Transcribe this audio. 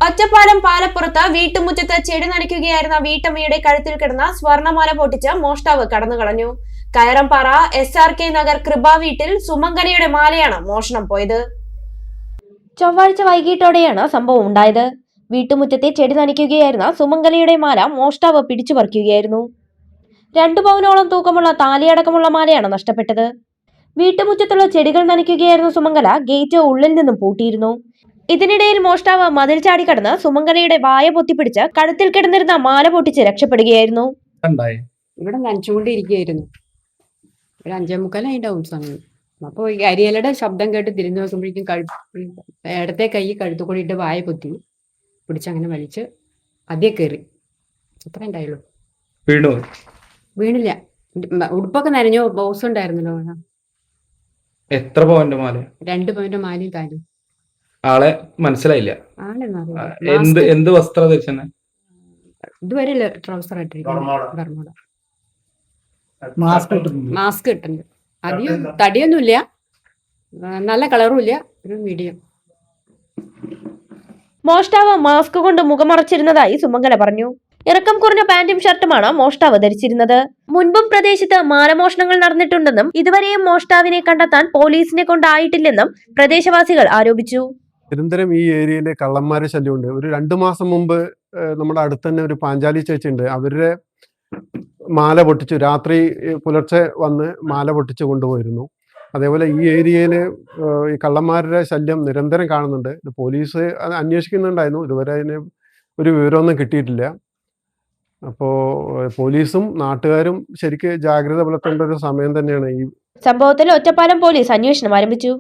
ഒറ്റപ്പാലം പാലപ്പുറത്ത് വീട്ടുമുറ്റത്ത് ചെടി നനയ്ക്കുകയായിരുന്ന വീട്ടമ്മയുടെ കഴുത്തിൽ കിടന്ന സ്വർണമാല പൊട്ടിച്ച് മോഷ്ടാവ് കടന്നുകളഞ്ഞു. കയറംപാറ SRK നഗർ കൃപ വീട്ടിൽ സുമംഗലയുടെ മാലയാണ് മോഷണം പോയത്. ചൊവ്വാഴ്ച വൈകിട്ടോടെയാണ് സംഭവം ഉണ്ടായത്. വീട്ടുമുറ്റത്തെ ചെടി നനയ്ക്കുകയായിരുന്ന സുമംഗലയുടെ മാല മോഷ്ടാവ് പിടിച്ചു പറിക്കുകയായിരുന്നു. 2 പവനോളം തൂക്കമുള്ള താലിയടക്കമുള്ള മാലയാണ് നഷ്ടപ്പെട്ടത്. വീട്ടുമുറ്റത്തുള്ള ചെടികൾ നനയ്ക്കുകയായിരുന്ന സുമംഗല ഗേറ്റ് ഉള്ളിൽ നിന്നും പൂട്ടിയിരുന്നു. ഇതിനിടയിൽ മോഷ്ടാവ് മതിൽ ചാടി കടന്ന് സുമംഗലയുടെ വായ പൊത്തിപ്പിടിച്ച് കഴുത്തിൽ കിടന്നിരുന്ന മാല പൊട്ടിച്ച് രക്ഷപ്പെടുകയായിരുന്നു. ഇവിടെ നനച്ചുകൊണ്ടിരിക്കുകയായിരുന്നു. ഒരു 5:45 സമയം. അപ്പോൾ ഈ അരിയലയുടെ ശബ്ദം കേട്ട് തിരിഞ്ഞു നോക്കുമ്പോഴേക്കും ഇടത്തെ കൈ കഴുത്തു കൂടിയിട്ട് വായ പൊത്തി പിടിച്ചങ്ങനെ വലിച്ച് അതേ കയറി. അത്ര ഉണ്ടായുള്ളൂ. വീണില്ല. ഉടുപ്പൊക്കെ നനഞ്ഞു. ബോസ് ഉണ്ടായിരുന്നല്ലോ. എത്ര പവന്റെ മാല? 2 പവന്റെ മാലയും താലും. ആളെ മനസ്സിലായില്ല. എന്ത് വസ്ത്രം ധരിച്ചെന്നെ? ഇതുവരെ ട്രൗസർ ആയിട്ടിരിക്കുന്നു. മാസ്ക് ഇട്ടുണ്ട്. അധികം തടിയൊന്നുമില്ല, നല്ല കളറും ഇല്ല, ഒരു മീഡിയം. മോഷ്ടാവ് മാസ്ക് കൊണ്ട് മുഖമറച്ചിരുന്നതായി സുമംഗല പറഞ്ഞു. ഇറക്കം കുറഞ്ഞ പാന്റും ഷർട്ടുമാണ് മോഷ്ടാവ് ധരിച്ചിരുന്നത്. മുൻപും പ്രദേശത്ത് മാലമോഷണങ്ങൾ നടന്നിട്ടുണ്ടെന്നും ഇതുവരെയും മോഷ്ടാവിനെ കണ്ടെത്താൻ പോലീസിനെ കൊണ്ടായിട്ടില്ലെന്നും പ്രദേശവാസികൾ ആരോപിച്ചു. നിരന്തരം ഈ ഏരിയയിലെ കള്ളന്മാരെ ശല്യമുണ്ട്. ഒരു 2 മാസം മുമ്പ് നമ്മുടെ അടുത്ത് തന്നെ ഒരു പാഞ്ചാലി ചേച്ചിയുണ്ട്. അവരുടെ മാല പൊട്ടിച്ചു, രാത്രി പുലർച്ചെ വന്ന് മാല പൊട്ടിച്ച് കൊണ്ടുപോയിരുന്നു. അതേപോലെ ഈ ഏരിയയിൽ ഈ കള്ളന്മാരുടെ ശല്യം നിരന്തരം കാണുന്നുണ്ട്. ഇത് പോലീസ് അന്വേഷിക്കുന്നുണ്ടായിരുന്നു. ഇതുവരെ അതിന് ഒരു വിവരമൊന്നും കിട്ടിയിട്ടില്ല. അപ്പോൾ പോലീസും നാട്ടുകാരും ശരിക്കും ജാഗ്രത പുലർത്തേണ്ട ഒരു സമയം തന്നെയാണ് ഈ സംഭവത്തിൽ ഒറ്റപ്പാലം പോലീസ് അന്വേഷണം ആരംഭിച്ചു.